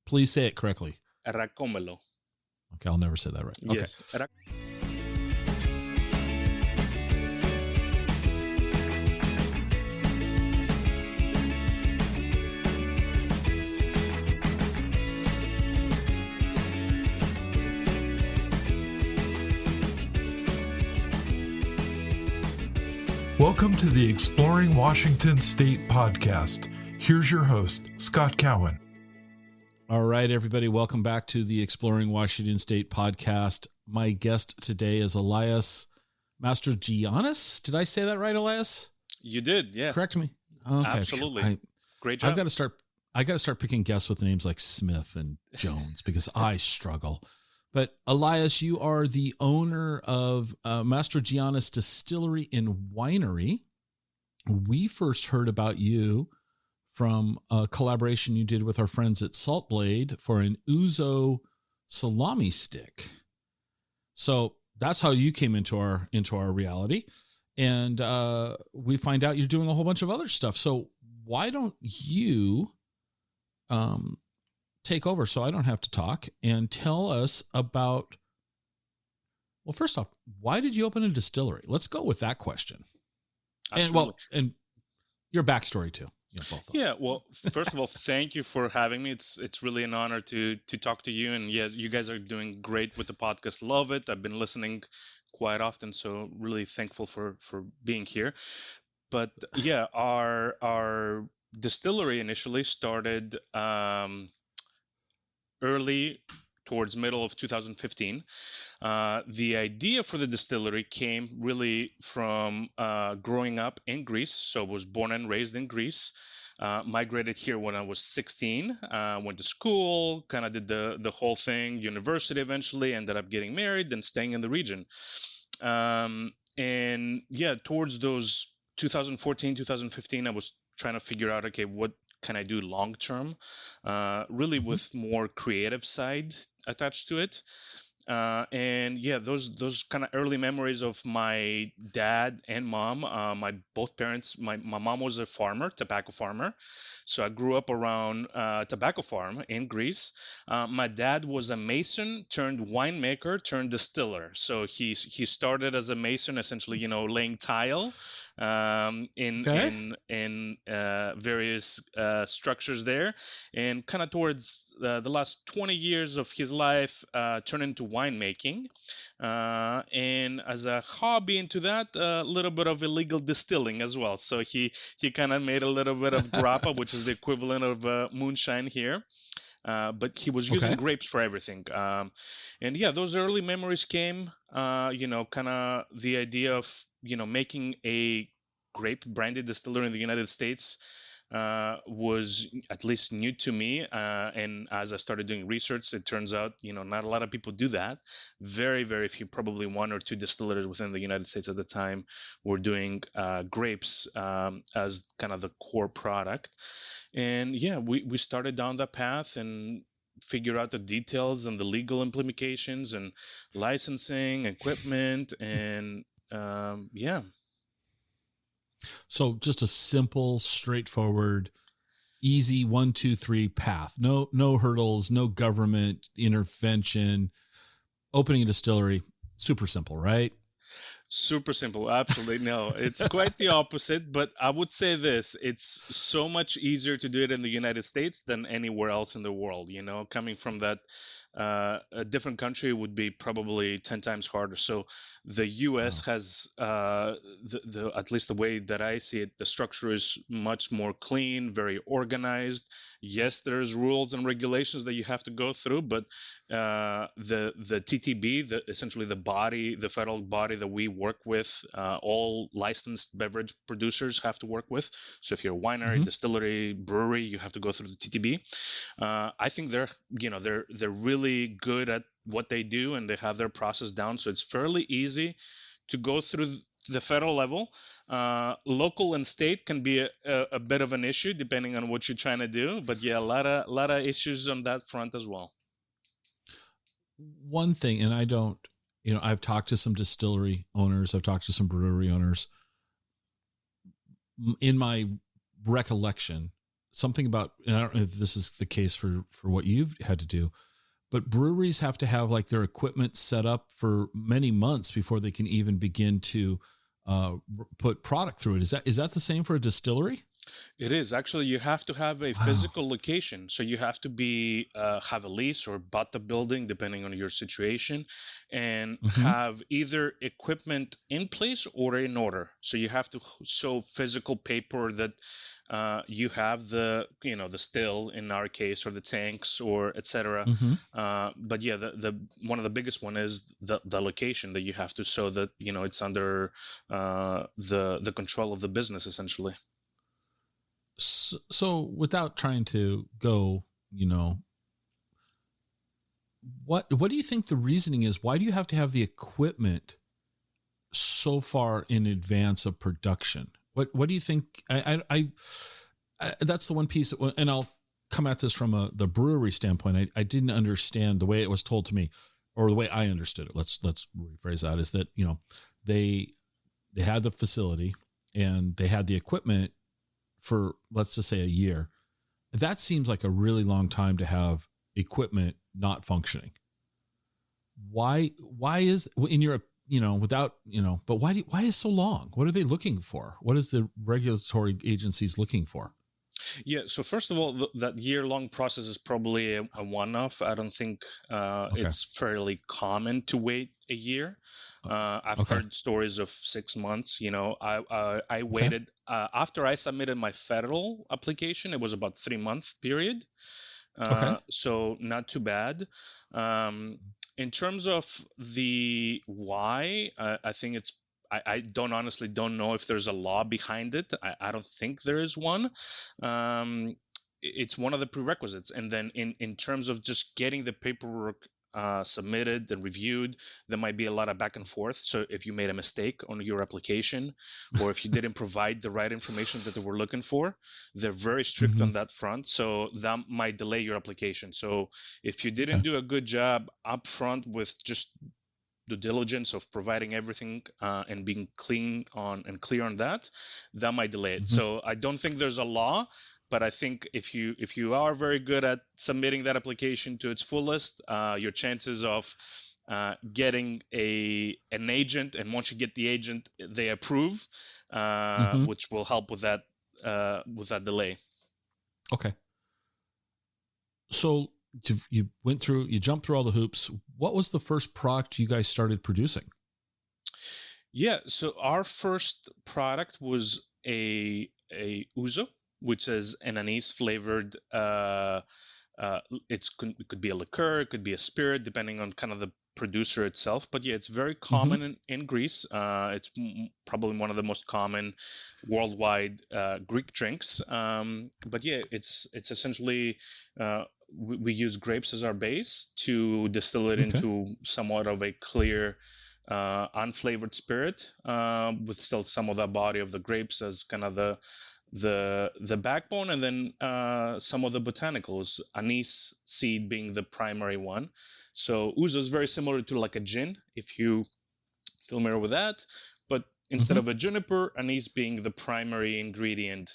Please say it correctly. Rakomelo. Okay, I'll never say that right. Okay. Yes. Welcome to the Exploring Washington State podcast. Here's your host, Scott Cowan. All right, everybody. Welcome back to the Exploring Washington State podcast. My guest today is Ilias Mastrogiannis. Did I say that right, Elias? You did, yeah. Correct me. Okay. Absolutely. Great job. I got to start picking guests with names like Smith and Jones because I struggle. But Ilias, you are the owner of Mastrogiannis Distillery and Winery. We first heard about you from a collaboration you did with our friends at Salt Blade for an Ouzo salami stick. So that's how you came into our reality. And we find out you're doing a whole bunch of other stuff. So why don't you take over so I don't have to talk and tell us about, well, first off, why did you open a distillery? Let's go with that question. Absolutely. And your backstory too. Yeah, well, first of all, thank you for having me. It's really an honor to talk to you. And yes, you guys are doing great with the podcast. Love it. I've been listening quite often, so really thankful for being here. But yeah, our distillery initially started early towards middle of 2015. The idea for the distillery came really from growing up in Greece. So I was born and raised in Greece. Migrated here when I was 16. Went to school, kind of did the whole thing, university eventually, ended up getting married and staying in the region. And yeah, towards those 2014, 2015, I was trying to figure out, okay, what can I do long term, really with more creative side attached to it. And yeah, those kind of early memories of my dad and mom, my both parents. My mom was a farmer, tobacco farmer, so I grew up around tobacco farm in Greece. My dad was a mason turned winemaker turned distiller. So he started as a mason, essentially, laying tile in various structures there, and kind of towards the last 20 years of his life turned into winemaking, and as a hobby into that, a little bit of illegal distilling as well. So he kind of made a little bit of grappa, which is the equivalent of moonshine here. But he was using grapes for everything. And yeah, those early memories came, kind of the idea of, making a grape brandy distillery in the United States was at least new to me. And as I started doing research, it turns out, not a lot of people do that. Very, very few, probably one or two distilleries within the United States at the time were doing grapes as kind of the core product. And yeah, we started down that path and figured out the details and the legal implications and licensing, equipment, and yeah. So just a simple, straightforward, easy 1, 2, 3 path. No hurdles, no government intervention. Opening a distillery, super simple, right? Super simple. Absolutely. No, it's quite the opposite. But I would say this, it's so much easier to do it in the United States than anywhere else in the world. Coming from that, a different country would be probably 10 times harder. So the U.S. has, the at least the way that I see it, the structure is much more clean, very organized. Yes, there's rules and regulations that you have to go through, but the TTB, essentially the federal body that we work with, all licensed beverage producers have to work with. So if you're a winery, distillery, brewery, you have to go through the TTB. I think they're really good at what they do, and they have their process down. So it's fairly easy to go through the federal level. Local and state can be a bit of an issue depending on what you're trying to do. But yeah, a lot of issues on that front as well. One thing, and I've talked to some distillery owners, I've talked to some brewery owners. In my recollection, something about, and I don't know if this is the case for what you've had to do, but breweries have to have like their equipment set up for many months before they can even begin to put product through it. Is that the same for a distillery? It is actually. You have to have a Wow. physical location, so you have to be have a lease or bought the building, depending on your situation, and have either equipment in place or in order. So you have to show physical paper that you have the the still in our case, or the tanks, or etc. But yeah, the one of the biggest one is the location that you have to show that it's under the control of the business, essentially. So without trying to go, what do you think the reasoning is? Why do you have to have the equipment so far in advance of production? What do you think? I that's the one piece that, and I'll come at this from the brewery standpoint. I didn't understand the way it was told to me, or the way I understood it. Let's rephrase that, is that, they had the facility and they had the equipment for, let's just say, a year. That seems like a really long time to have equipment not functioning. Why is, in your, without, but why is so long? What are they looking for? What is the regulatory agencies looking for? Yeah, so first of all, that year-long process is probably a one-off. I don't think it's fairly common to wait a year. I've heard stories of 6 months. I waited after I submitted my federal application. It was about 3-month period. So not too bad. In terms of the why, I think it's, I honestly don't know if there's a law behind it. I don't think there is one. It's one of the prerequisites. And then in terms of just getting the paperwork submitted and reviewed, there might be a lot of back and forth. So if you made a mistake on your application, or if you didn't provide the right information that they were looking for, they're very strict on that front. So that might delay your application. So if you didn't do a good job up front with just due diligence of providing everything and being clear on that might delay it. So I don't think there's a law, but I think if you are very good at submitting that application to its fullest, your chances of getting an agent, and once you get the agent, they approve, which will help with that delay. Okay. So you jumped through all the hoops. What was the first product you guys started producing? Yeah, so our first product was a Ouzo, which is an anise flavored. It could be a liqueur, it could be a spirit, depending on kind of the producer itself. But yeah, it's very common in Greece. It's probably one of the most common worldwide Greek drinks. But yeah, it's essentially we use grapes as our base to distill it into somewhat of a clear, unflavored spirit, with still some of the body of the grapes as kind of the backbone, and then some of the botanicals, anise seed being the primary one. So Ouzo is very similar to like a gin, if you familiar with that, but instead of a juniper, anise being the primary ingredient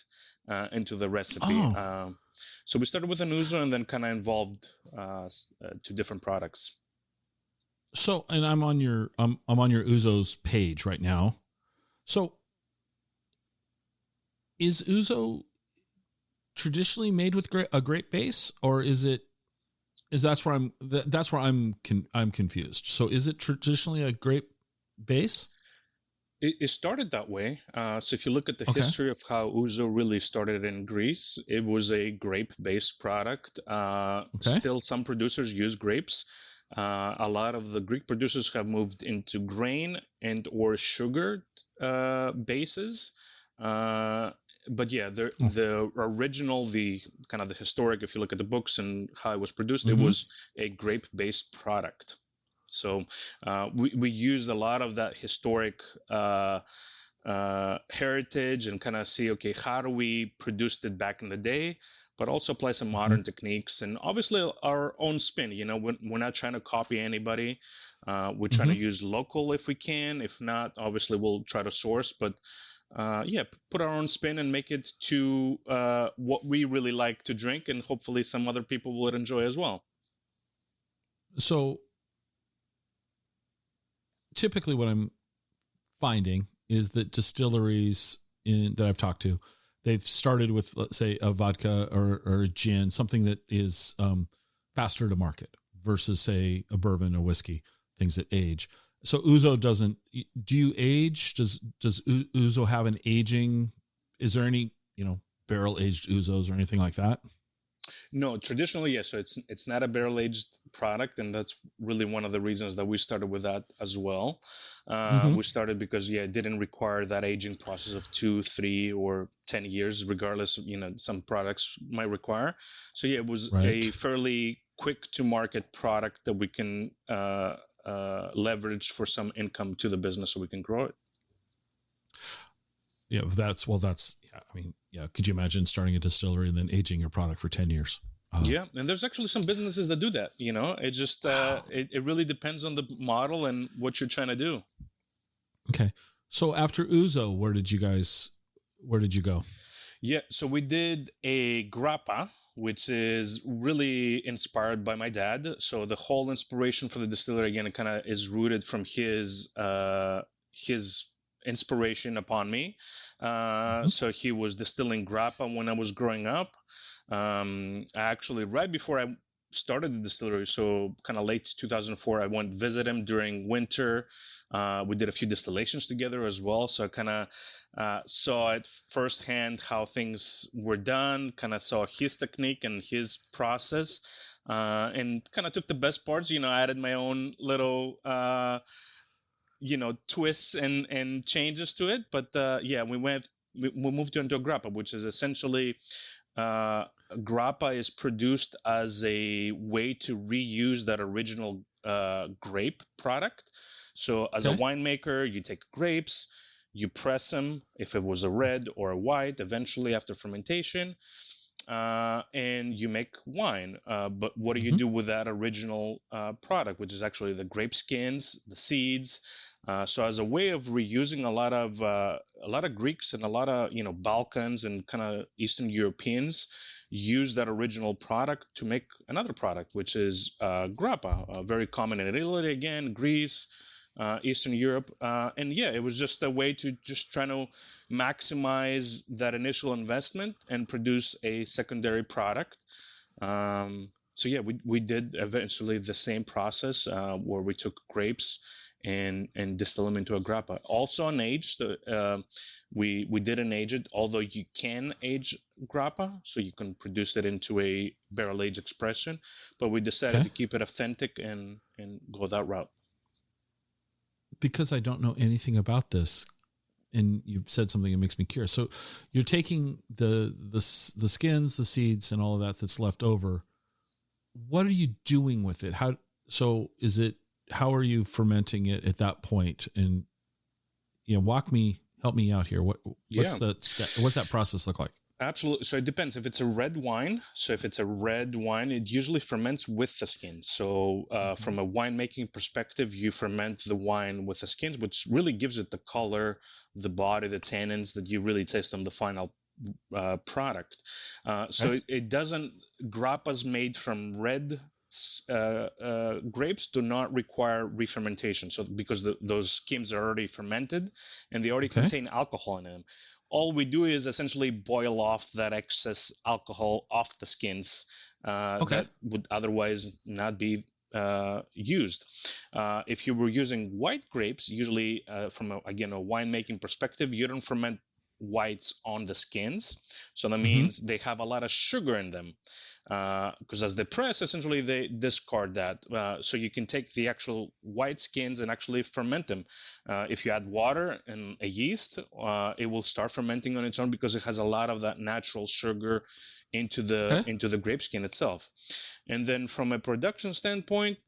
into the recipe. So we started with an Ouzo and then kind of involved to different products. So, and I'm on your Ouzo's page right now. So, is Ouzo traditionally made with a grape base, or that's where I'm confused. So, is it traditionally a grape base? It started that way. So if you look at the history of how Ouzo really started in Greece, it was a grape-based product. Still, some producers use grapes. A lot of the Greek producers have moved into grain and or sugar bases. But yeah, the original, the kind of the historic, if you look at the books and how it was produced, it was a grape-based product. So we used a lot of that historic heritage and kind of see, okay, how do we produce it back in the day, but also apply some modern techniques and obviously our own spin. We're not trying to copy anybody. We're trying to use local if we can. If not, obviously we'll try to source, but put our own spin and make it to what we really like to drink, and hopefully some other people will enjoy as well. So typically what I'm finding is that distilleries that I've talked to, they've started with, let's say, a vodka or a gin, something that is faster to market versus, say, a bourbon or whiskey, things that age. So Ouzo doesn't. Do you age? Does Ouzo have an aging? Is there any barrel aged Ouzos or anything like that? No, traditionally, yes. So it's not a barrel aged product, and that's really one of the reasons that we started with that as well. We started because it didn't require that aging process of 2, 3, or 10 years, regardless. Some products might require. So it was a fairly quick to market product that we can leverage for some income to the business, so we can grow it. Yeah, could you imagine starting a distillery and then aging your product for 10 years? And there's actually some businesses that do that. It just it really depends on the model and what you're trying to do. Okay, so after Ouzo, where did you go? Yeah, so we did a grappa, which is really inspired by my dad. So the whole inspiration for the distillery, again, it kind of is rooted from his inspiration upon me. So he was distilling grappa when I was growing up. Actually, right before I started the distillery, so kind of late 2004, I went visit him during winter. We did a few distillations together as well, so I kind of saw it firsthand how things were done, kind of saw his technique and his process, and kind of took the best parts, added my own little twists and changes to it. But we moved into a grappa, which is essentially grappa is produced as a way to reuse that original grape product. So as a winemaker, you take grapes, you press them, if it was a red or a white, eventually after fermentation, and you make wine. But what do you do with that original product, which is actually the grape skins, the seeds? So as a way of reusing, a lot of Greeks and a lot of Balkans and kind of Eastern Europeans use that original product to make another product, which is grappa, very common in Italy, again, Greece, Eastern Europe, and it was just a way to just try to maximize that initial investment and produce a secondary product. We did eventually the same process where we took grapes and distill them into a grappa. Also unaged, we didn't age it, although you can age grappa, so you can produce it into a barrel aged expression. But we decided to keep it authentic and go that route. Because I don't know anything about this, and you've said something that makes me curious. So you're taking the skins, the seeds, and all of that that's left over. What are you doing with it? How are you fermenting it at that point? And help me out here. What's that process look like? Absolutely. So it depends. If it's a red wine, it usually ferments with the skins. So from a winemaking perspective, you ferment the wine with the skins, which really gives it the color, the body, the tannins that you really taste on the final product. So it doesn't. Grappas made from red grapes do not require re-fermentation. So because those skins are already fermented and they already contain alcohol in them. All we do is essentially boil off that excess alcohol off the skins that would otherwise not be used. If you were using white grapes, usually from a winemaking perspective, you don't ferment whites on the skins. So that means they have a lot of sugar in them. Because as they press, essentially they discard that. So you can take the actual white skins and actually ferment them. If you add water and a yeast, it will start fermenting on its own because it has a lot of that natural sugar into the grape skin itself. And then from a production standpoint,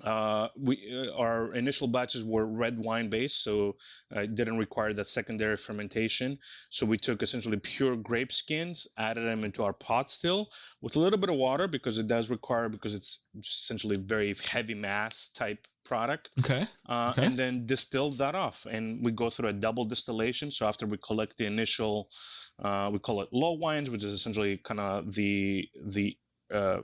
our initial batches were red wine based, so it didn't require that secondary fermentation. So we took essentially pure grape skins, added them into our pot still with a little bit of water because it's essentially very heavy mass type product, Okay. and then distill that off. And we go through a double distillation. So after we collect the initial, we call it low wines, which is essentially kind of the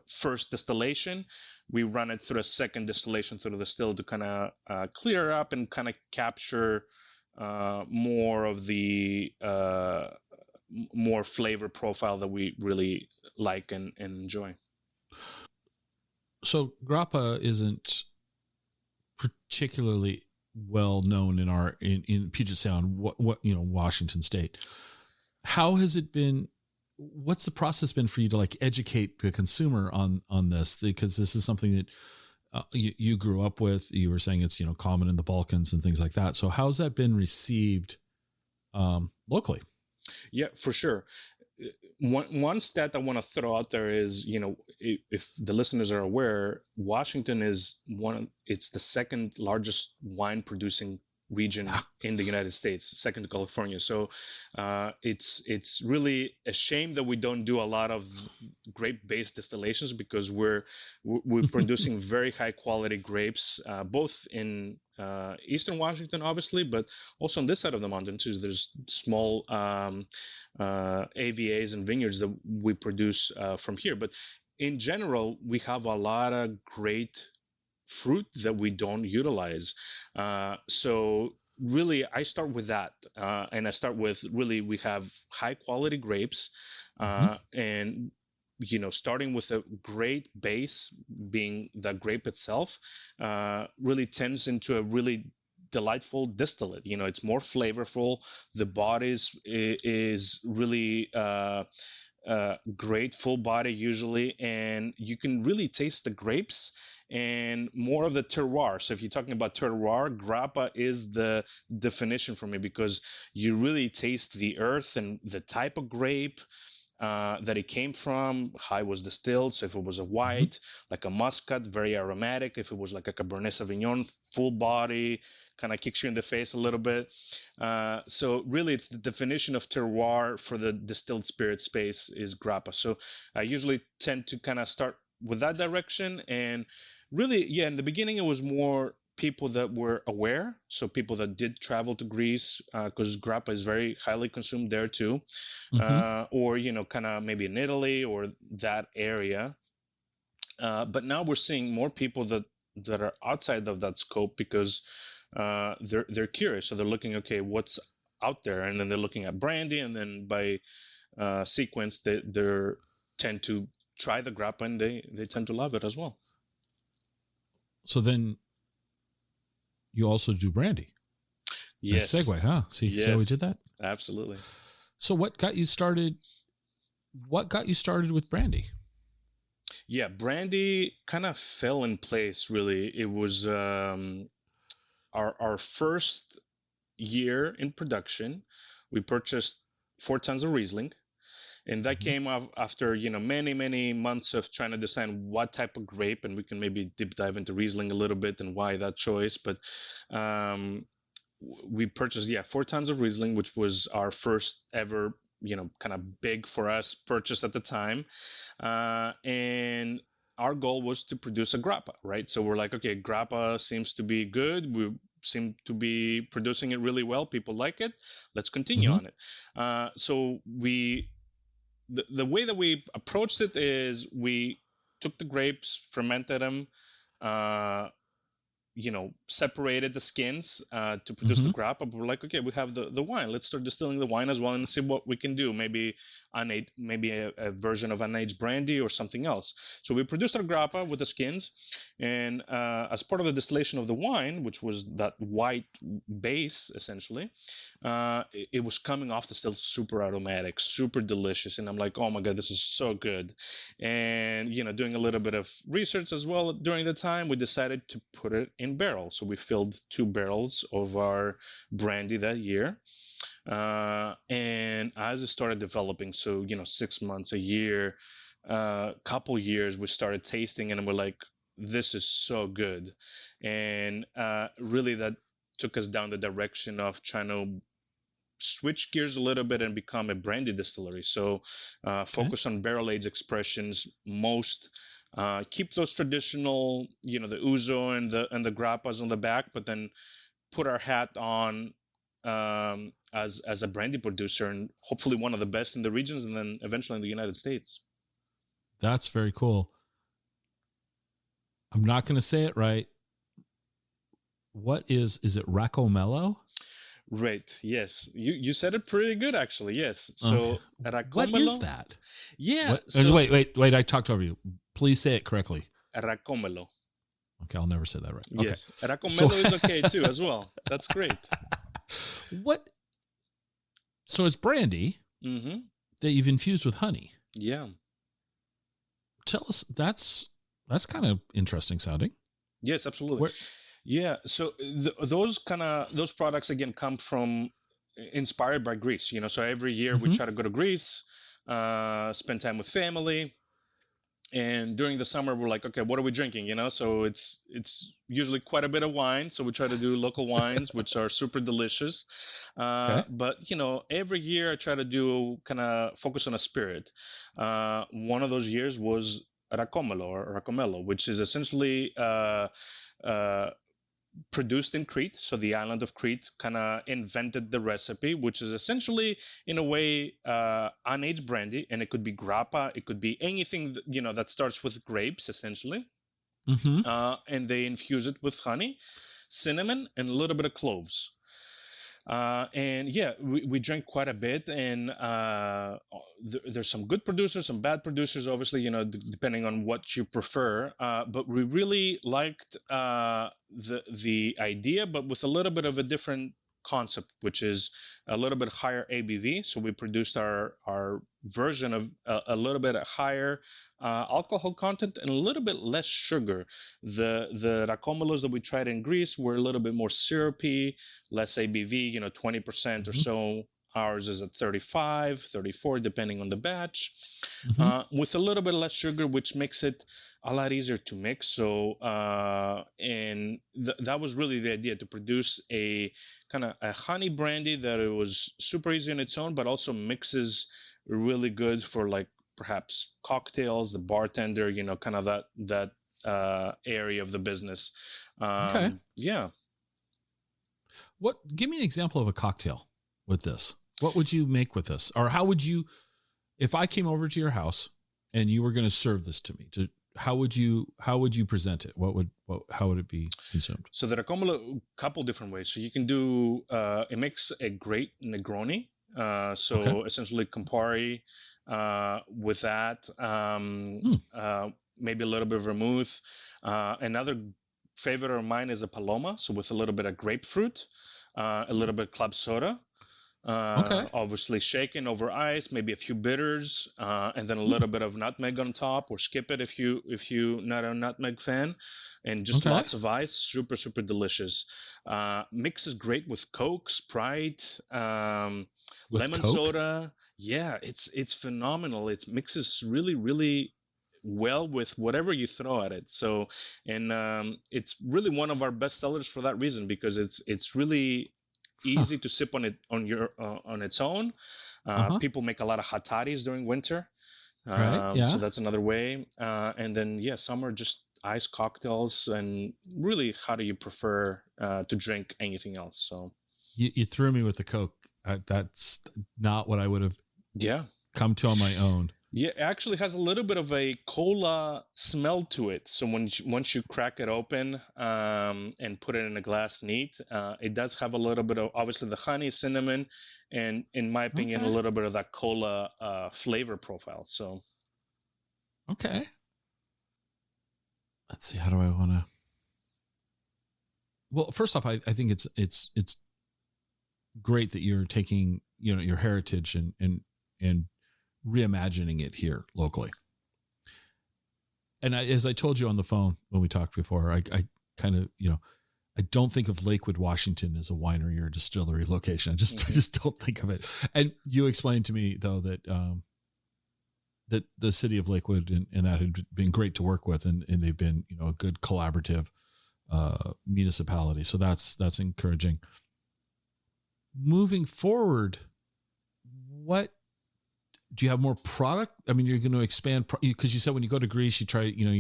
first distillation. We run it through a second distillation through the still to kind of clear up and kind of capture more of the more flavor profile that we really like and enjoy. So grappa isn't particularly well known in Puget Sound, Washington State. How has it been? What's the process been for you to like educate the consumer on this? Because this is something that you grew up with. You were saying it's common in the Balkans and things like that. So how's that been received locally? Yeah, for sure. One stat I want to throw out there is, if the listeners are aware, Washington is it's the second largest wine producing region in the United States, second to California. So it's really a shame that we don't do a lot of grape-based distillations, because we're producing very high quality grapes, both in Eastern Washington, obviously, but also on this side of the mountain too. There's small AVAs and vineyards that we produce from here. But in general, we have a lot of great fruit that we don't utilize. So really, I start with that. And I start with, really, we have high quality grapes, and starting with a great base, being the grape itself, really tends into a really delightful distillate. It's more flavorful. The body is really great, full body usually, and you can really taste the grapes and more of the terroir. So if you're talking about terroir, grappa is the definition for me, because you really taste the earth and the type of grape that it came from, how it was distilled. So if it was a white, like a muscat, very aromatic. If it was like a Cabernet Sauvignon, full body, kind of kicks you in the face a little bit. So really, it's the definition of terroir for the distilled spirit space is grappa. So I usually tend to kind of start with that direction. And really, yeah, in the beginning, it was more people that were aware, so people that did travel to Greece, because grappa is very highly consumed there too, or kind of maybe in Italy or that area. But now we're seeing more people that are outside of that scope, because they're curious, so they're looking, okay, what's out there, and then they're looking at brandy, and then by sequence they tend to try the grappa, and they tend to love it as well. So then you also do brandy. Yes. Nice segue, huh? See how we did that? Absolutely. So what got you started? What got you started with brandy? Yeah, brandy kind of fell in place, really. It was our first year in production. We purchased 4 tons of Riesling. And that came after, many months of trying to decide what type of grape, and we can maybe deep dive into Riesling a little bit and why that choice. But we purchased, 4 tons of Riesling, which was our first ever, kind of big for us purchase at the time. And our goal was to produce a grappa, right? So we're like, okay, grappa seems to be good. We seem to be producing it really well. People like it. Let's continue on it. So the way that we approached it is we took the grapes, fermented them, separated the skins to produce the grappa. But we're like, okay, we have the wine. Let's start distilling the wine as well and see what we can do. Maybe a version of unaged brandy or something else. So we produced our grappa with the skins, and as part of the distillation of the wine, which was that white base essentially, it was coming off the still super aromatic, super delicious, and I'm like, oh my god, this is so good. And doing a little bit of research as well during the time, we decided to put it in barrels. So we filled 2 barrels of our brandy that year. And as it started developing, so 6 months, a year, couple years, we started tasting, and we're like, this is so good. And really that took us down the direction of trying to switch gears a little bit and become a brandy distillery. So focus on barrel aged expressions. Most Keep those traditional, the Ouzo and the grappas on the back, but then put our hat on as a brandy producer, and hopefully one of the best in the regions, and then eventually in the United States. That's very cool. I'm not going to say it right. What is it Rakomelo? Right. Yes. You said it pretty good, actually. Yes. So okay. What is that? Yeah. What? So, wait. I talked over you. Please say it correctly. Rakomelo. Okay. I'll never say that right. Yes. Okay. Rakomelo is okay too, as well. That's great. What? So it's brandy that you've infused with honey. Yeah. Tell us, that's kind of interesting sounding. Yes, absolutely. Yeah. So those products again come from inspired by Greece. So every year we try to go to Greece, spend time with family, and during the summer we're like, okay, what are we drinking? So it's usually quite a bit of wine. So we try to do local wines, which are super delicious. But every year I try to do kind of focus on a spirit. One of those years was Rakomelo, which is essentially produced in Crete. So the island of Crete kind of invented the recipe, which is essentially, in a way, unaged brandy, and it could be grappa, it could be anything that starts with grapes, essentially. And they infuse it with honey, cinnamon, and a little bit of cloves. And yeah, we drink quite a bit, and there's some good producers, some bad producers, obviously, depending on what you prefer. But we really liked the idea, but with a little bit of a different concept, which is a little bit higher ABV. So we produced our version of a little bit higher alcohol content and a little bit less sugar. The Rakomelos that we tried in Greece were a little bit more syrupy, less ABV, 20% or so. Ours is at 35, 34, depending on the batch, with a little bit less sugar, which makes it a lot easier to mix. So, and that was really the idea, to produce a kind of a honey brandy that it was super easy on its own, but also mixes really good for like perhaps cocktails, the bartender, kind of that area of the business. Okay. Yeah. Give me an example of a cocktail with this. What would you make with this? Or how would you, if I came over to your house and you were going to serve this to me, how would you present it? How would it be consumed? So the Rakomelo, a couple different ways. So you can do, it makes a great Negroni. Essentially Campari, with that, maybe a little bit of vermouth. Another favorite of mine is a Paloma. So with a little bit of grapefruit, a little bit of club soda. Obviously shaken over ice, maybe a few bitters, and then a little bit of nutmeg on top, or skip it if you not a nutmeg fan, and just lots of ice. Super, super delicious. Mixes great with Coke, Sprite, lemon soda. Yeah, it's phenomenal. It mixes really, really well with whatever you throw at it. So, and it's really one of our best sellers for that reason, because it's really easy to sip on it on its own. People make a lot of hot toddies during winter, so that's another way. And then summer, just iced cocktails. And really, how do you prefer to drink anything else? So you threw me with the Coke. That's not what I would have come to on my own. Yeah, it actually has a little bit of a cola smell to it. So once you crack it open and put it in a glass neat, it does have a little bit of, obviously, the honey, cinnamon, and in my opinion, a little bit of that cola flavor profile. So, okay. Let's see. How do I want to? Well, first off, I think it's great that you're taking your heritage and reimagining it here locally. And as I told you on the phone when we talked before, I kind of, I don't think of Lakewood, Washington as a winery or distillery location. I just don't think of it. And you explained to me though that that the city of Lakewood and that had been great to work with, and they've been a good collaborative municipality. So that's encouraging. Moving forward, what do you have more product? I mean, you're going to expand because you said when you go to Greece, you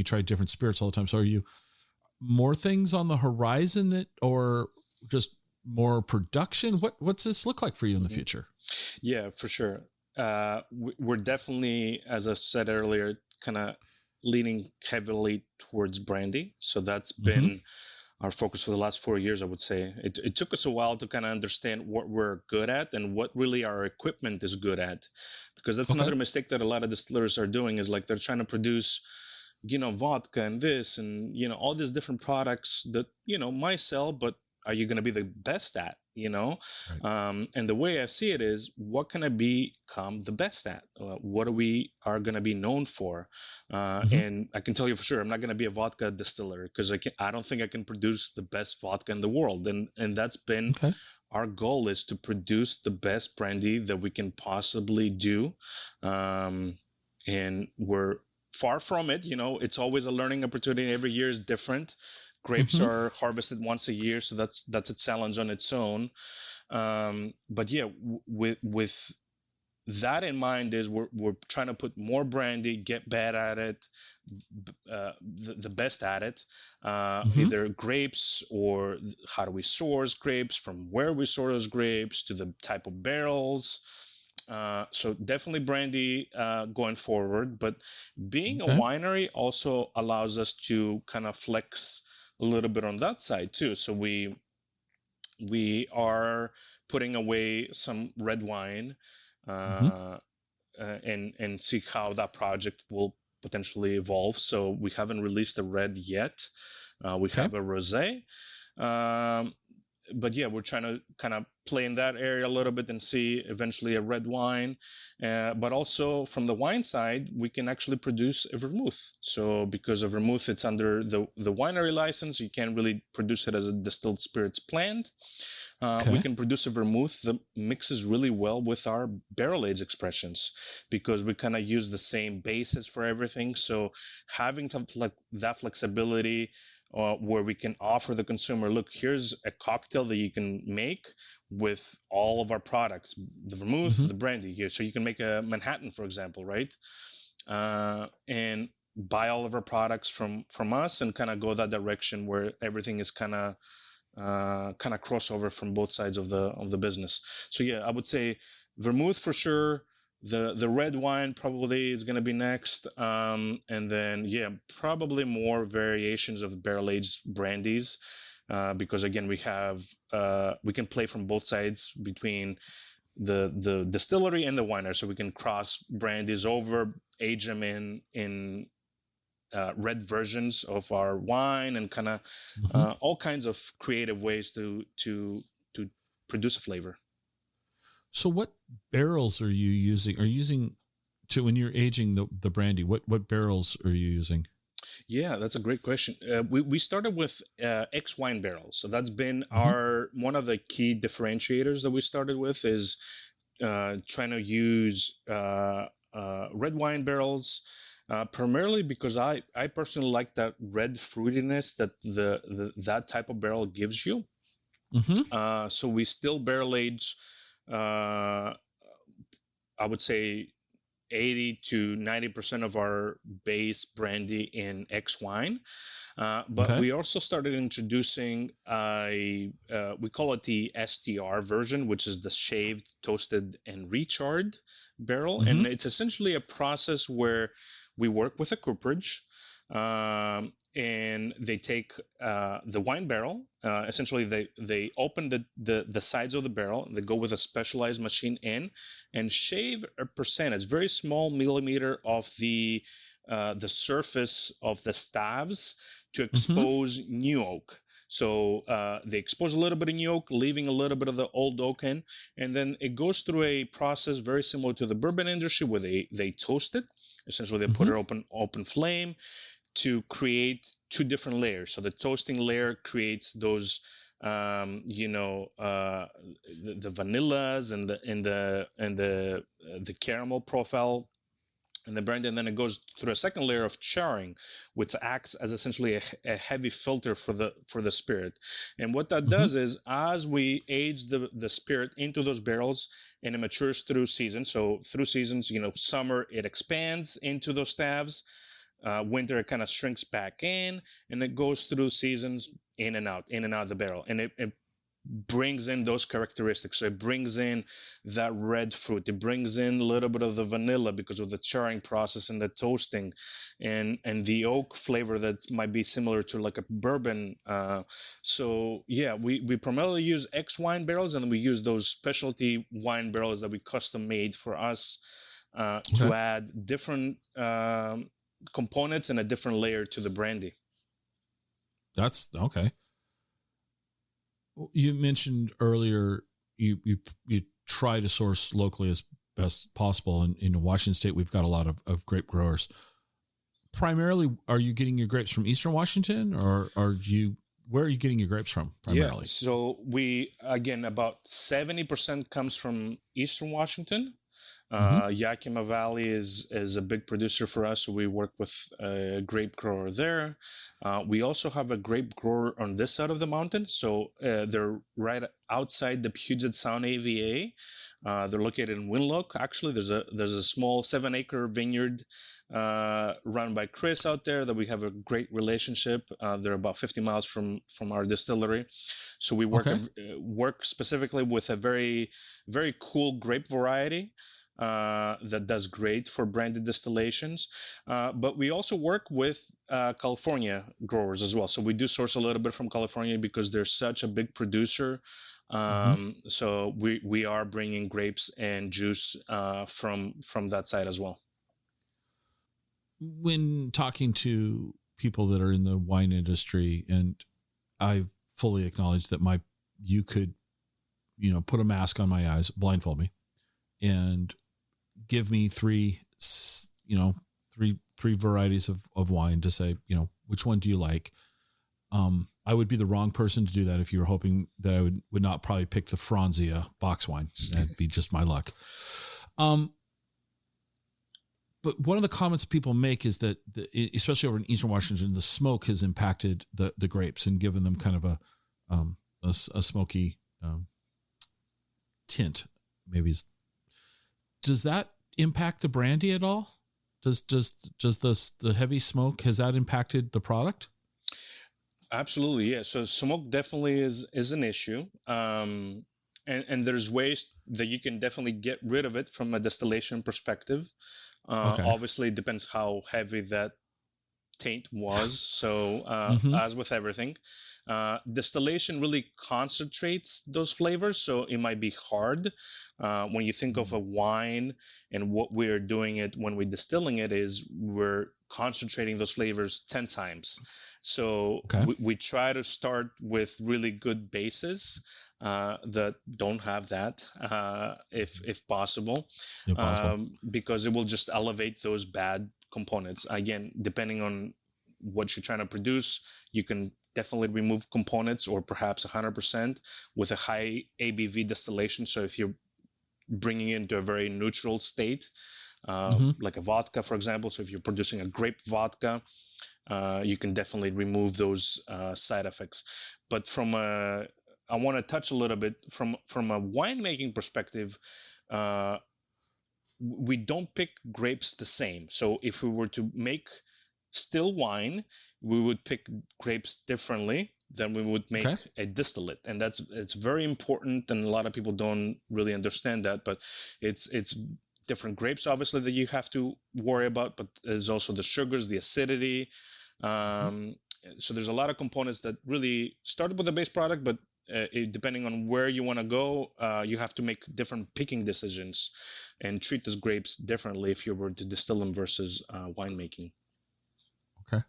try different spirits all the time. So are you more things on the horizon or just more production? What's this look like for you in the future? Yeah, for sure. We're definitely, as I said earlier, kind of leaning heavily towards brandy. So that's been our focus for the last 4 years, I would say. It took us a while to kind of understand what we're good at and what really our equipment is good at, because that's another mistake that a lot of distillers are doing, is like they're trying to produce, vodka and this and, all these different products that, might sell, but are you going to be the best at, Right. And the way I see it is, what can I become the best at? What we are going to be known for? And I can tell you for sure, I'm not going to be a vodka distiller, because I don't think I can produce the best vodka in the world. And that's been our goal, is to produce the best brandy that we can possibly do. And we're far from it. It's always a learning opportunity. Every year is different. Grapes are harvested once a year, so that's a challenge on its own. But yeah, with that in mind, is we're trying to put more brandy, get better at it, the best at it, either grapes, or how do we source grapes, from where we source grapes, to the type of barrels. So definitely brandy going forward, but being a winery also allows us to kind of flex a little bit on that side too. So we are putting away some red wine, and see how that project will potentially evolve. So we haven't released a red yet. We have a rosé. But yeah, we're trying to kind of play in that area a little bit and see eventually a red wine. But also from the wine side, we can actually produce a vermouth. So because of vermouth, it's under the winery license. You can't really produce it as a distilled spirits plant. We can produce a vermouth that mixes really well with our barrel aged expressions, because we kind of use the same basis for everything. So having that flexibility, where we can offer the consumer, look, here's a cocktail that you can make with all of our products, the vermouth, the brandy. So you can make a Manhattan, for example, right? And buy all of our products from us, and kind of go that direction where everything is kind of crossover from both sides of the business. So yeah, I would say vermouth for sure. The red wine probably is going to be next, and then probably more variations of barrel aged brandies, because again we can play from both sides between the distillery and the winery, so we can cross brandies over, age them in red versions of our wine, and kind of all kinds of creative ways to produce a flavor. So what barrels are you using? Are you using to, when you're aging the brandy, what barrels are you using? Yeah, that's a great question. We started with X wine barrels. So that's been our one of the key differentiators that we started with, is trying to use red wine barrels, primarily because I personally like that red fruitiness that that type of barrel gives you. So we still barrel age, I would say 80 to 90% of our base brandy in X wine. But we also started introducing we call it the STR version, which is the shaved, toasted, and recharred barrel. And it's essentially a process where we work with a cooperage, and they take the wine barrel. Essentially, they open the sides of the barrel. They go with a specialized machine in and shave a percentage, very small millimeter of the surface of the staves to expose new oak. So they expose a little bit of new oak, leaving a little bit of the old oak in, and then it goes through a process very similar to the bourbon industry, where they toast it. Essentially, they put it open flame to create two different layers. So the toasting layer creates those, the vanillas and the caramel profile, and the brandy, and then it goes through a second layer of charring, which acts as essentially a heavy filter for the spirit. And what that does is, as we age the spirit into those barrels, and it matures through seasons. So through seasons, summer it expands into those staves. Winter it kind of shrinks back in, and it goes through seasons in and out of the barrel, and it brings in those characteristics. So it brings in that red fruit. It brings in a little bit of the vanilla because of the charring process and the toasting, and the oak flavor that might be similar to like a bourbon. So yeah, we primarily use X wine barrels, and we use those specialty wine barrels that we custom made for us to add different components and a different layer to the brandy. That's okay. You mentioned earlier you try to source locally as best possible. And in Washington State, we've got a lot of grape growers. Primarily, are you getting your grapes from Eastern Washington, or where are you getting your grapes from primarily? Yeah, so about 70% comes from Eastern Washington. Yakima Valley is a big producer for us, so we work with a grape grower there. We also have a grape grower on this side of the mountain, so they're right outside the Puget Sound AVA. They're located in Winlock. Actually, there's a small 7-acre vineyard run by Chris out there that we have a great relationship. They're about 50 miles from our distillery, so we work specifically with a very, very cool grape variety that does great for brandy distillations. But we also work with California growers as well. So we do source a little bit from California because they're such a big producer. So we are bringing grapes and juice from that side as well. When talking to people that are in the wine industry, and I fully acknowledge that you could, put a mask on my eyes, blindfold me, and give me three varieties of wine to say, which one do you like? I would be the wrong person to do that if you were hoping that I would not probably pick the Franzia box wine. That'd be just my luck. But one of the comments people make is that, especially over in Eastern Washington, the smoke has impacted the grapes and given them kind of a smoky tint. Maybe. Does that impact the brandy at all? Does the heavy smoke, has that impacted the product? Absolutely, yeah. So smoke definitely is an issue, and there's ways that you can definitely get rid of it from a distillation perspective. Obviously, it depends how heavy that taint was. So as with everything, distillation really concentrates those flavors, so it might be hard. When you think of a wine, and what we're doing it when we're distilling it is we're concentrating those flavors 10 times. So we try to start with really good bases that don't have that, if possible, because it will just elevate those bad components. Again, depending on what you're trying to produce, you can definitely remove components, or perhaps 100% with a high ABV distillation. So if you're bringing it into a very neutral state, like a vodka, for example. So if you're producing a grape vodka, you can definitely remove those side effects. But I want to touch a little bit from a winemaking perspective. We don't pick grapes the same. So if we were to make still wine, we would pick grapes differently than we would make a distillate, and it's very important, and a lot of people don't really understand that. But it's different grapes, obviously, that you have to worry about, but there's also the sugars, the acidity. So there's a lot of components that really started with the base product, but depending on where you want to go, you have to make different picking decisions and treat those grapes differently if you were to distill them versus winemaking. Okay.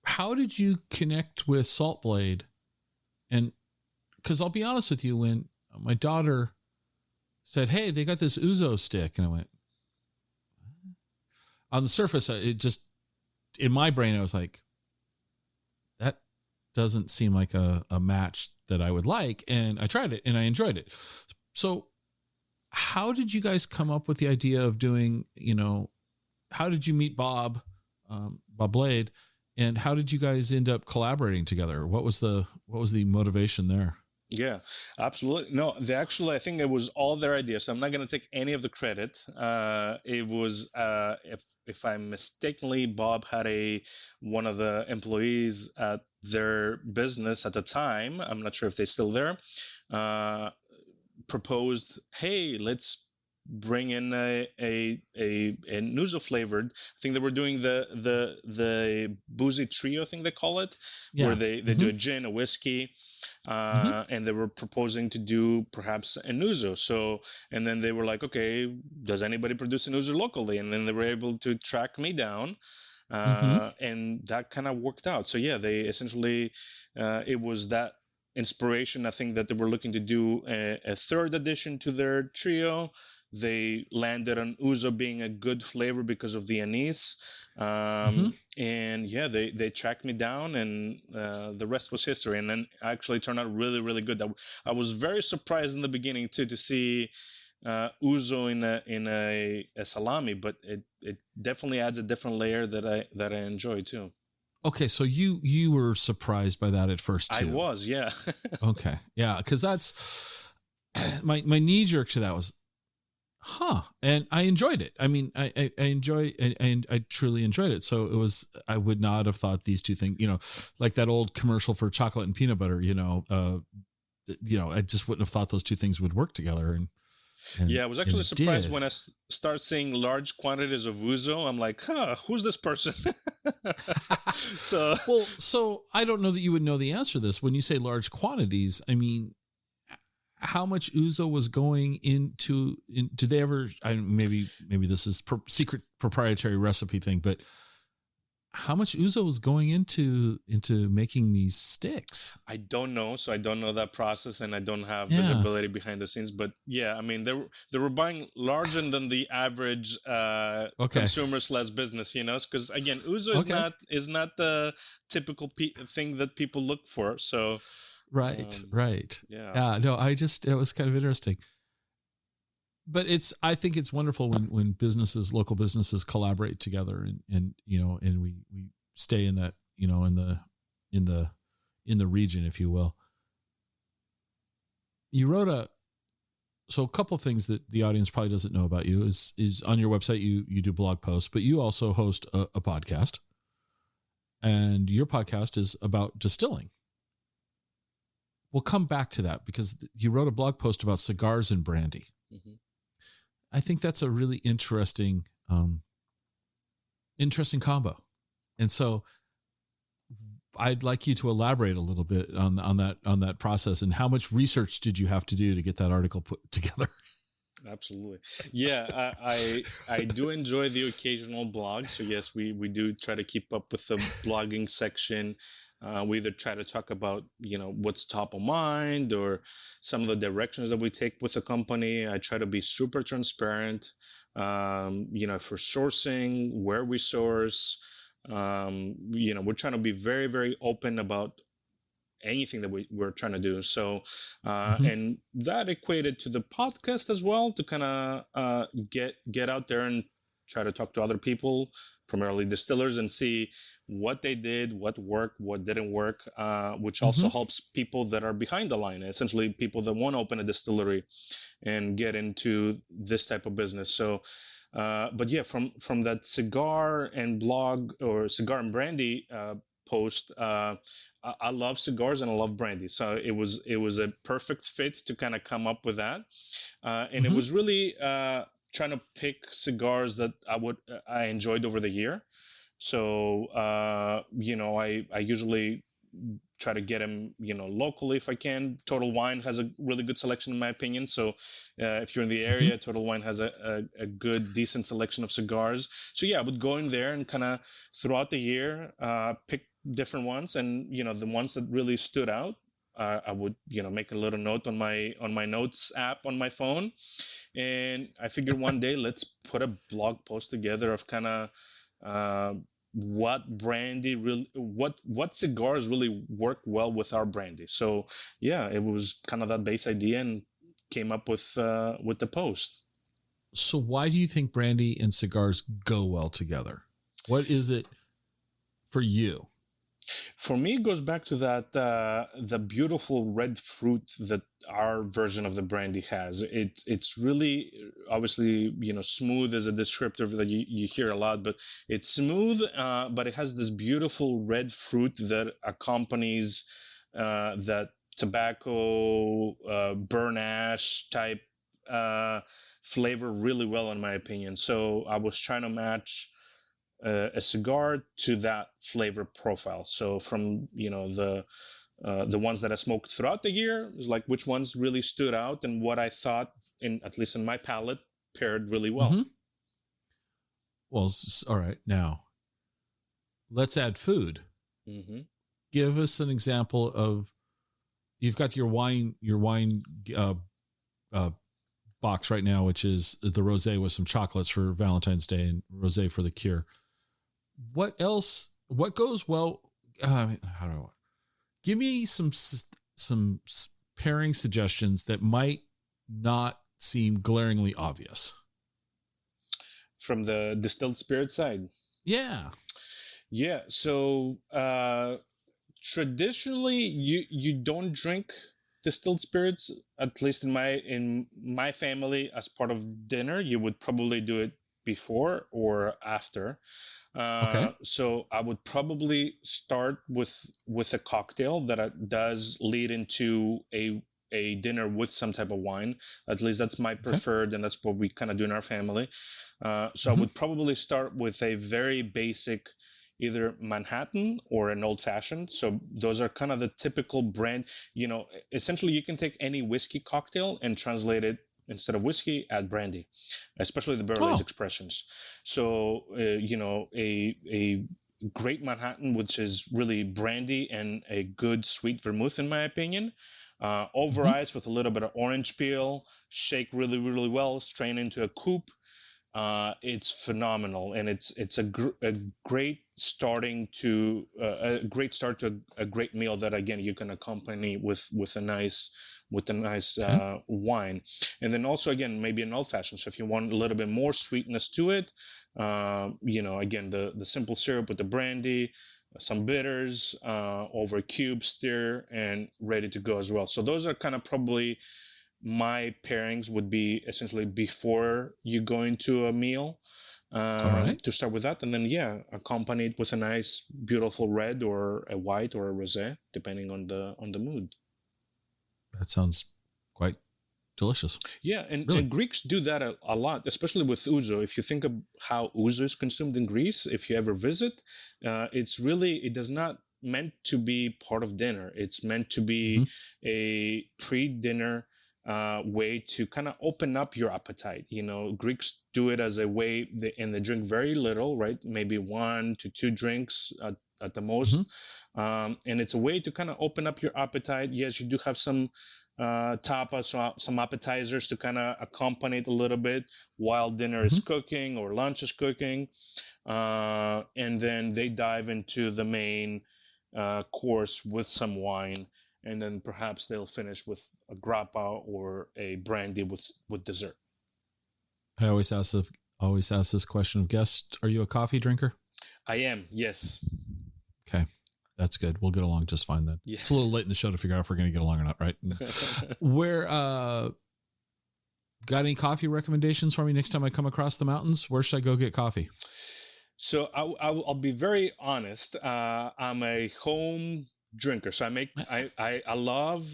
How did you connect with Salt Blade? And because I'll be honest with you, when my daughter said, "Hey, they got this Ouzo stick," and I went, on the surface, it just, in my brain, I was like, that doesn't seem like a match that I would like. And I tried it and I enjoyed it. So how did you guys come up with the idea of doing, how did you meet Bob Blade, and how did you guys end up collaborating together? What was the motivation there? Yeah, absolutely. No, I think it was all their ideas. So I'm not going to take any of the credit. It was, if I mistakenly, Bob had one of the employees at their business at the time. I'm not sure if they're still there. Proposed, hey, let's bring in an Ouzo flavored. I think they were doing the boozy trio thing they call it, where they do a gin, a whiskey. And they were proposing to do perhaps an Ouzo. So, and then they were like, okay, does anybody produce an Ouzo locally? And then they were able to track me down, and that kind of worked out. So yeah, they essentially, it was that inspiration, I think, that they were looking to do a third addition to their trio. They landed on Ouzo being a good flavor because of the anise. And yeah, they tracked me down, and the rest was history. And then actually turned out really, really good. I was very surprised in the beginning too to see Ouzo in a salami, but it definitely adds a different layer that I enjoy too. Okay, so you were surprised by that at first too. I was, yeah. Okay, yeah, because that's my knee jerk to that was, and I enjoyed it. I mean, I enjoy, and I truly enjoyed it. So it was, I would not have thought these two things, like that old commercial for chocolate and peanut butter, I just wouldn't have thought those two things would work together. And yeah, I was actually surprised when I start seeing large quantities of Ouzo. I'm like, who's this person? So I don't know that you would know the answer to this. When you say large quantities, I mean, how much Ouzo was going into? Did they ever? Maybe this is secret proprietary recipe thing, but how much Ouzo was going into making these sticks? I don't know, so I don't know that process, and I don't have visibility behind the scenes. But yeah, I mean, they were buying larger than the average consumer/business, because again, Ouzo is not the typical thing that people look for. So. Right. Yeah. No, it was kind of interesting. But I think it's wonderful when local businesses collaborate together and we stay in that, in the region, if you will. You wrote a couple of things that the audience probably doesn't know about you is on your website, you do blog posts, but you also host a podcast, and your podcast is about distilling. We'll come back to that because you wrote a blog post about cigars and brandy. Mm-hmm. I think that's a really interesting combo. And so I'd like you to elaborate a little bit on that process, and how much research did you have to do to get that article put together? Absolutely. Yeah, I do enjoy the occasional blog. So yes, we do try to keep up with the blogging section. We either try to talk about, what's top of mind or some of the directions that we take with the company. I try to be super transparent, for sourcing, where we source. We're trying to be very, very open about anything that we're trying to do. So, and that equated to the podcast as well, to kind of get out there and try to talk to other people, primarily distillers, and see what they did, what worked, what didn't work, which also helps people that are behind the line, essentially people that want to open a distillery and get into this type of business. So, but yeah, from that cigar and blog, or cigar and brandy post, I love cigars and I love brandy. So it was a perfect fit to kind of come up with that. And it was really trying to pick cigars that I enjoyed over the year. So, I usually try to get them, locally if I can. Total Wine has a really good selection in my opinion. So if you're in the area, Total Wine has a good, decent selection of cigars. So yeah, I would go in there and kind of throughout the year, pick different ones. And, the ones that really stood out, I would, make a little note on my notes app on my phone. And I figured one day, let's put a blog post together of kind of what cigars really work well with our brandy. So yeah, it was kind of that base idea, and came up with the post. So why do you think brandy and cigars go well together? What is it for you? For me, it goes back to that the beautiful red fruit that our version of the brandy has. It's really, obviously, smooth is a descriptor that you hear a lot, but it's smooth, but it has this beautiful red fruit that accompanies that tobacco, burn ash type flavor really well, in my opinion. So I was trying to match a cigar to that flavor profile. So from the ones that I smoked throughout the year, it was like which ones really stood out and what I thought, at least in my palate, paired really well. Mm-hmm. Well, all right. Now let's add food. Mm-hmm. Give us an example of, you've got your wine box right now, which is the rosé with some chocolates for Valentine's Day and rosé for the cure. What else? What goes well? Give me some pairing suggestions that might not seem glaringly obvious From the distilled spirit side. Yeah. So traditionally, you don't drink distilled spirits, at least in my family, as part of dinner. You would probably do it before or after. Okay. So I would probably start with a cocktail that does lead into a dinner with some type of wine. At least that's my preferred, and that's what we kind of do in our family. So I would probably start with a very basic, either Manhattan or an old fashioned. So those are kind of the typical brand. Essentially you can take any whiskey cocktail and translate it, instead of whiskey, add brandy, especially the barrel-aged expressions. So, a great Manhattan, which is really brandy and a good sweet vermouth, in my opinion. Over ice with a little bit of orange peel, shake really, really well, strain into a coupe. It's phenomenal, and it's a great start to a great meal that, again, you can accompany with a nice wine. And then also, again, maybe an old fashioned. So if you want a little bit more sweetness to it, again, the simple syrup with the brandy, some bitters, over a cube, stir, and ready to go as well. So those are kind of probably my pairings, would be essentially before you go into a meal, to start with that. And then, accompanied with a nice, beautiful red or a white or a rosé, depending on the mood. That sounds quite delicious. Yeah, and Greeks do that a lot, especially with Ouzo. If you think of how Ouzo is consumed in Greece, if you ever visit, it does not meant to be part of dinner. It's meant to be a pre-dinner way to kind of open up your appetite. Greeks do it as a way, and they drink very little, right? Maybe 1 to 2 drinks at the most. And it's a way to kind of open up your appetite. Yes, you do have some tapas, some appetizers to kind of accompany it a little bit while dinner is cooking or lunch is cooking. And then they dive into the main course with some wine. And then perhaps they'll finish with a grappa or a brandy with dessert. I always ask this question of guests: are you a coffee drinker? I am, yes. Okay, that's good. We'll get along just fine then. Yeah. It's a little late in the show to figure out if we're going to get along or not, right? Where got any coffee recommendations for me next time I come across the mountains? Where should I go get coffee? So I'll be very honest. I'm a home drinker, so I love,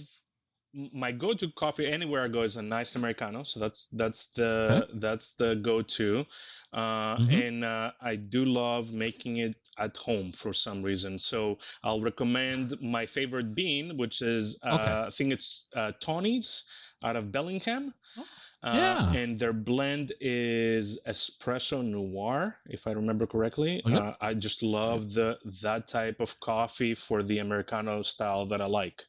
my go-to coffee anywhere I go is a nice Americano. So that's the go-to, and I do love making it at home for some reason. So I'll recommend my favorite bean, which is I think it's Tony's out of Bellingham. And their blend is espresso noir, if I remember correctly. I just love that type of coffee for the Americano style that I like.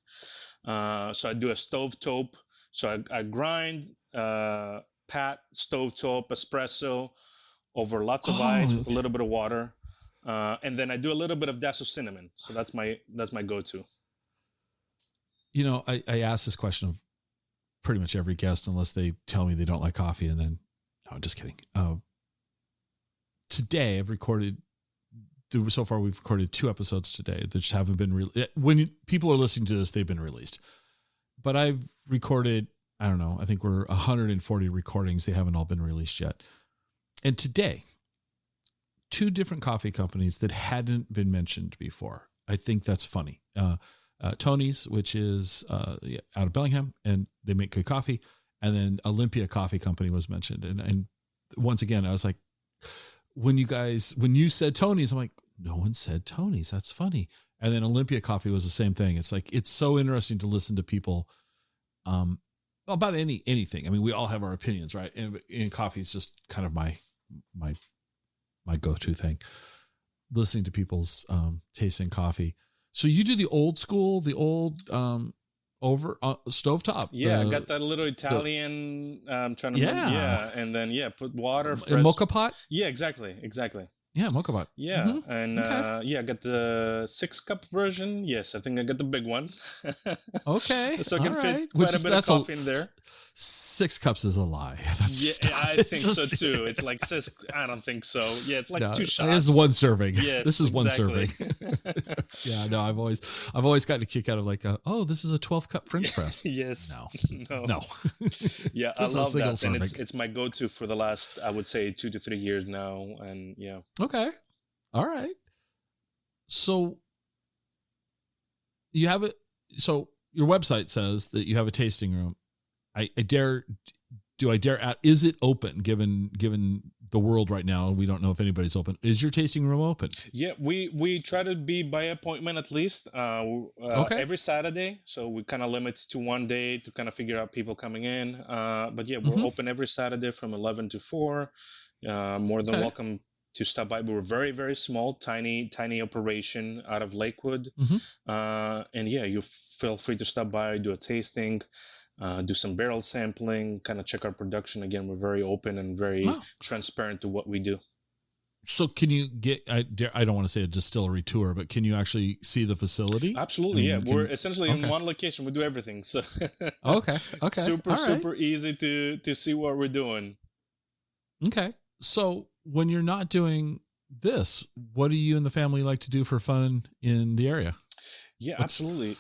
So I do a stovetop. So I grind, pat, stovetop, espresso over lots of ice with a little bit of water. And then I do a little bit of dash of cinnamon. So that's my go-to. I asked this question of pretty much every guest unless they tell me they don't like coffee. And then, no, I'm just kidding. Today I've recorded, so far we've recorded 2 episodes today that just haven't been when people are listening to this, they've been released. But I've recorded, I don't know, I think we're 140 recordings. They haven't all been released yet. And today, 2 different coffee companies that hadn't been mentioned before. I think that's funny. Tony's, which is out of Bellingham, and they make good coffee. And then Olympia Coffee Company was mentioned. And once again, I was like, when you said Tony's, I'm like, no one said Tony's. That's funny. And then Olympia Coffee was the same thing. It's like, it's so interesting to listen to people about anything. I mean, we all have our opinions, right? And coffee is just kind of my go-to thing. Listening to people's tasting coffee. So you do the old school, the old over stovetop. Yeah, I got that little Italian. I'm trying to remember. Yeah, and then put water. A mocha pot. Yeah, exactly. Yeah, mocha pot. Yeah, mm-hmm. And I got the 6-cup version. Yes, I think I got the big one. Okay, so I can fit quite a bit of coffee in there. 6 cups is a lie. I think so too. It's like 6. I don't think so. Yeah, it's like 2 shots. This is 1 serving. Yes, this is exactly. 1 serving. Yeah, no, I've always gotten a kick out of like, this is a 12-cup French press. Yes. No. Yeah, I love that, and it's my go-to for the last, I would say, 2 to 3 years now, and yeah. Okay, all right. So you have it. So your website says that you have a tasting room. Do I dare? Is it open? Given the world right now, we don't know if anybody's open. Is your tasting room open? Yeah, we try to be by appointment at least. Okay. Every Saturday, so we kind of limit to 1 day to kind of figure out people coming in. But yeah, we're open every Saturday from 11 to 4. More than welcome to stop by. We're very, very small, tiny operation out of Lakewood. And yeah, you feel free to stop by, do a tasting. Do some barrel sampling, kind of check our production. Again, we're very open and very transparent to what we do. So can you get, I don't want to say a distillery tour, but can you actually see the facility? Absolutely. We're essentially in one location. We do everything. So okay. Super easy to see what we're doing. Okay. So when you're not doing this, what do you and the family like to do for fun in the area? Yeah, absolutely.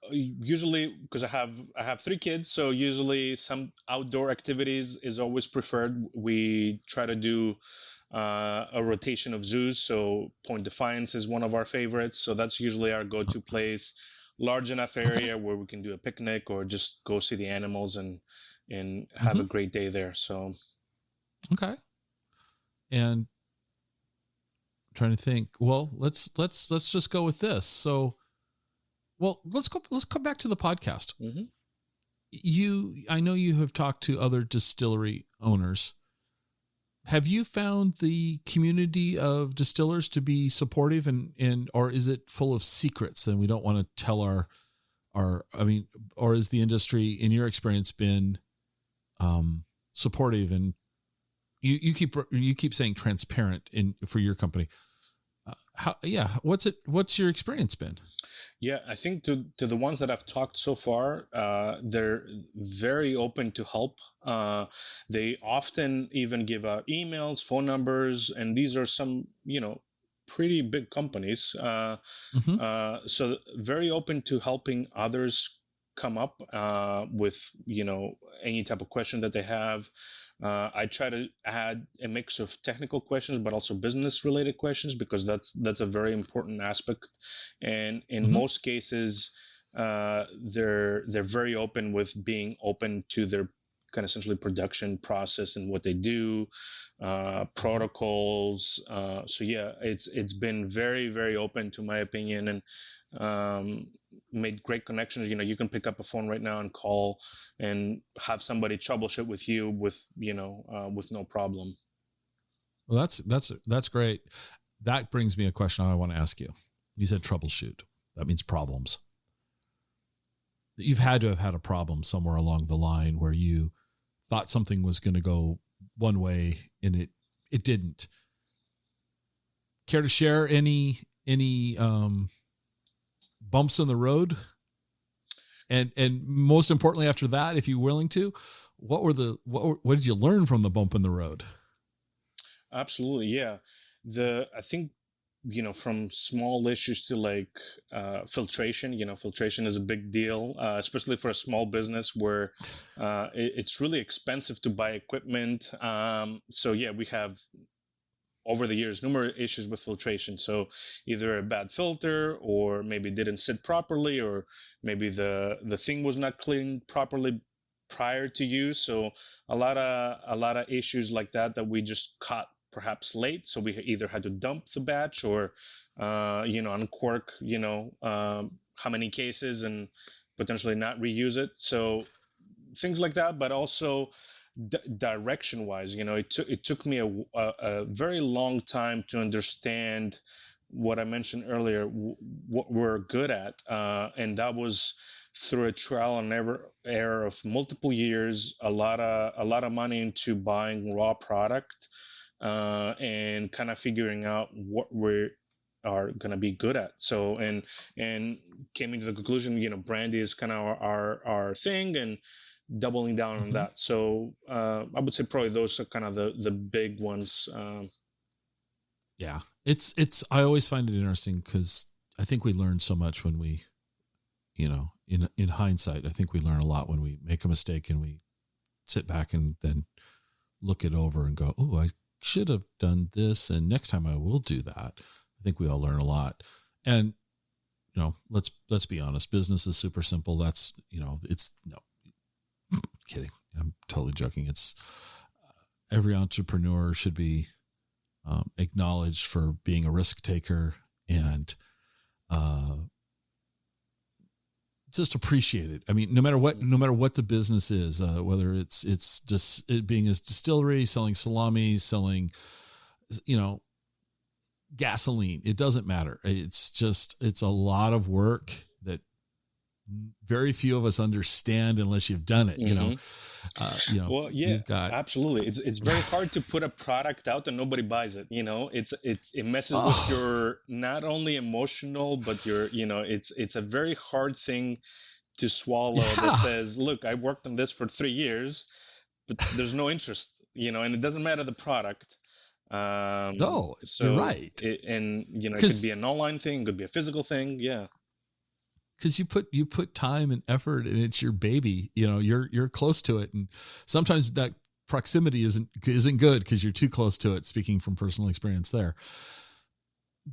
Usually, because I have 3 kids, so usually some outdoor activities is always preferred. We try to do a rotation of zoos. So Point Defiance is one of our favorites. So that's usually our go-to place. Large enough area where we can do a picnic or just go see the animals and have a great day there. So okay. And I'm trying to think. Well, let's just go with this. So. Well, let's come back to the podcast. I know you have talked to other distillery owners. Have you found the community of distillers to be supportive and or is it full of secrets and we don't want to tell or is the industry in your experience been supportive and you keep saying transparent for your company? What's your experience been? Yeah, I think to the ones that I've talked so far, they're very open to help. They often even give out emails, phone numbers, and these are some, pretty big companies. So very open to helping others come up with, any type of question that they have. I try to add a mix of technical questions, but also business related questions, because that's a very important aspect. And in most cases, they're very open with being open to their kind of essentially production process and what they do, protocols. So yeah, it's been very, very open to my opinion, and made great connections. You can pick up a phone right now and call and have somebody troubleshoot with you with no problem. Well, that's great. That brings me a question I want to ask you. You said troubleshoot. That means problems. You've had to have had a problem somewhere along the line where you thought something was going to go one way and it didn't. Care to share any bumps in the road? And most importantly, after that, if you're willing to, what did you learn from the bump in the road? Absolutely, yeah. I think, from small issues to like filtration. Filtration is a big deal, especially for a small business where it's really expensive to buy equipment. So yeah, we have over the years numerous issues with filtration. So either a bad filter, or maybe didn't sit properly, or maybe the thing was not cleaned properly prior to use. So a lot of issues like that we just caught perhaps late. So we either had to dump the batch, or uncork how many cases, and potentially not reuse it. So things like that. But also direction wise, it took me a very long time to understand what I mentioned earlier, what we're good at, and that was through a trial and error of multiple years, a lot of money into buying raw product, and kind of figuring out what we are going to be good at. So and came into the conclusion, brandy is kind of our thing, and doubling down on that. So I would say probably those are kind of the big ones. Yeah, it's I always find it interesting because I think we learn so much when we, in hindsight, I think we learn a lot when we make a mistake and we sit back and then look it over and go, oh, I should have done this, and next time I will do that. I think we all learn a lot. And let's be honest, business is super simple. That's it's no kidding. I'm totally joking. It's every entrepreneur should be acknowledged for being a risk taker, and just appreciate it. I mean, no matter what the business is, whether it's just it being a distillery, selling salami, selling, gasoline, it doesn't matter. It's a lot of work that very few of us understand unless you've done it, Well, yeah, absolutely. It's very hard to put a product out and nobody buys it. It messes with your, not only emotional, but your, it's a very hard thing to swallow that says, look, I worked on this for 3 years, but there's no interest, and it doesn't matter the product. No, so you're right. It could be an online thing, could be a physical thing. Yeah. Because you put time and effort, and it's your baby. You're close to it, and sometimes that proximity isn't good because you're too close to it. Speaking from personal experience, there.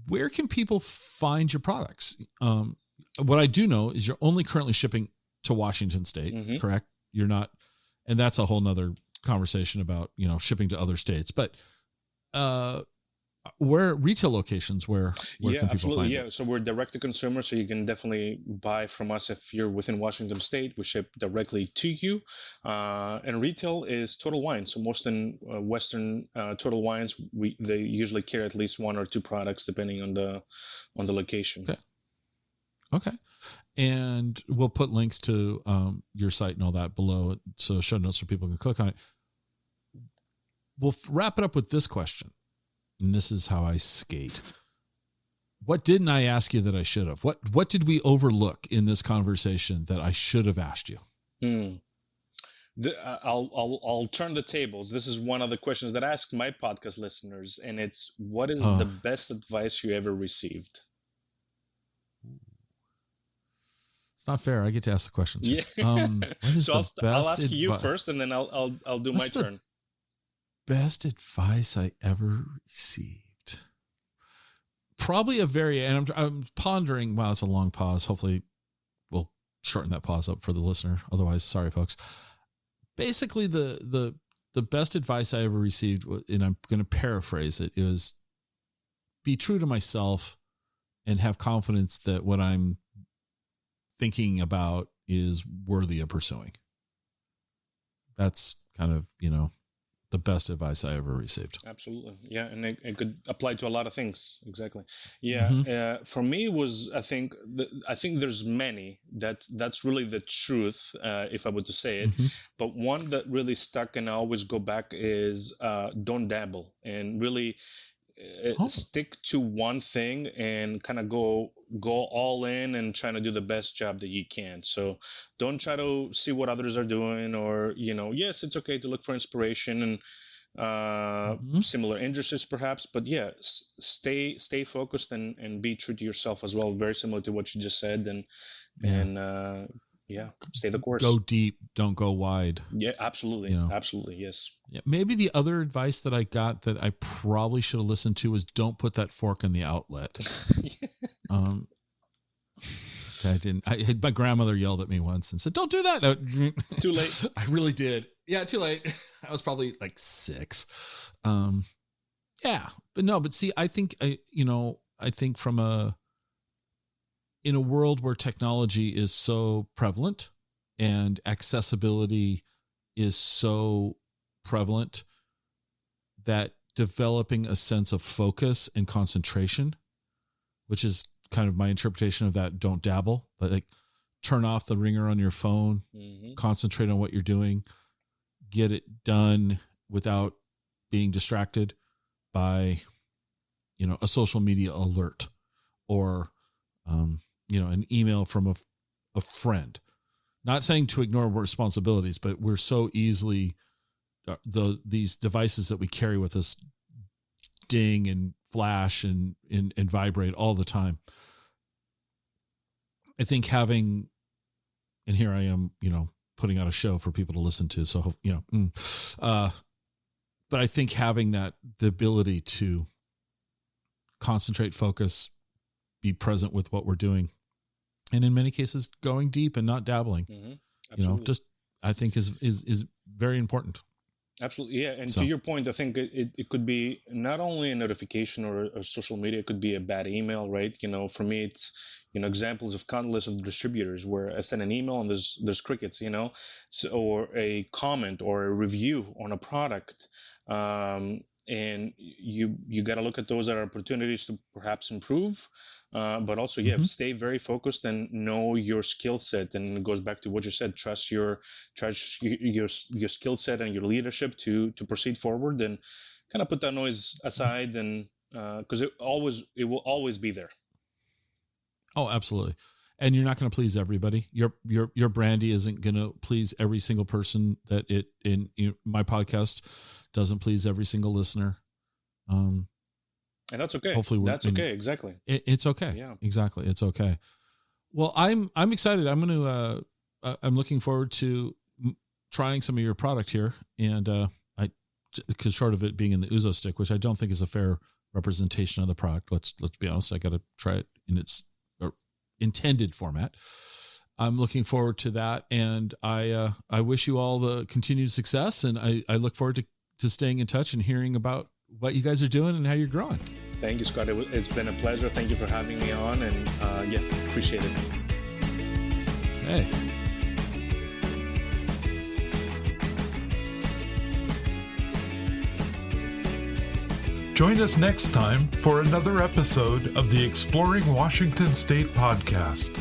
Where can people find your products? What I do know is you're only currently shipping to Washington State, correct? You're not, and that's a whole nother conversation about shipping to other states, but. Where retail locations, where can people absolutely find it? So we're direct to consumer, so you can definitely buy from us if you're within Washington State. We ship directly to you, and retail is Total Wine. So most in Western Total Wines, they usually carry at least 1 or 2 products depending on the location. Okay. And we'll put links to your site and all that below, so show notes so people can click on it. We'll wrap it up with this question. And this is how I skate. What didn't I ask you that I should have? What did we overlook in this conversation that I should have asked you? I'll turn the tables. This is one of the questions that I ask my podcast listeners, and it's, what is the best advice you ever received? It's not fair. I get to ask the questions. Yeah. So I'll ask you first, and then I'll do my turn. Best advice I ever received. Probably and I'm pondering. Wow, it's a long pause. Hopefully we'll shorten that pause up for the listener. Otherwise, sorry, folks. Basically, the best advice I ever received, and I'm going to paraphrase it, is be true to myself and have confidence that what I'm thinking about is worthy of pursuing. That's kind of, the best advice I ever received. Absolutely. Yeah. And it could apply to a lot of things. Exactly. Yeah. For me was, I think there's many, that's really the truth, if I were to say it, but one that really stuck and I always go back is, don't dabble, and really stick to one thing and kind of go all in and trying to do the best job that you can. So don't try to see what others are doing, or yes, it's okay to look for inspiration and similar interests perhaps, but stay focused and be true to yourself as well, very similar to what you just said, and stay the course. Go deep, don't go wide. Yeah, absolutely. Absolutely. Yes. Yeah. Maybe the other advice that I got that I probably should have listened to was don't put that fork in the outlet. I didn't. My grandmother yelled at me once and said, "Don't do that." Too late. I really did. Yeah, too late. I was probably like 6. But see, I think in a world where technology is so prevalent and accessibility is so prevalent, that developing a sense of focus and concentration, which is kind of my interpretation of that, don't dabble, but like turn off the ringer on your phone, concentrate on what you're doing, get it done without being distracted by, a social media alert or, an email from a friend. Not saying to ignore responsibilities, but we're so easily, these devices that we carry with us ding and flash and vibrate all the time. I think having, and here I am, putting out a show for people to listen to. So, but I think having the ability to concentrate, focus, be present with what we're doing, and in many cases going deep and not dabbling, I think is very important. Absolutely. Yeah. And to your point, I think it could be not only a notification or a social media, it could be a bad email, right? For me, it's, examples of countless of distributors where I send an email and there's crickets, or a comment or a review on a product. And you got to look at those as opportunities to perhaps improve, but also stay very focused and know your skill set. And it goes back to what you said: trust your skill set and your leadership to proceed forward, and kind of put that noise aside, and because it will always be there. Oh, absolutely. And you're not going to please everybody. Your Brandy isn't going to please every single person that my podcast doesn't please every single listener. And that's okay. Hopefully that's okay. Exactly. It's okay. Yeah, exactly. It's okay. Well, I'm excited. I'm looking forward to trying some of your product here. And, because short of it being in the Ouzo stick, which I don't think is a fair representation of the product. Let's be honest. I got to try it in its intended format. I'm looking forward to that. And I wish you all the continued success. And I look forward to staying in touch and hearing about what you guys are doing and how you're growing. Thank you, Scott. It's been a pleasure. Thank you for having me on, and appreciate it. Hey. Join us next time for another episode of the Exploring Washington State podcast.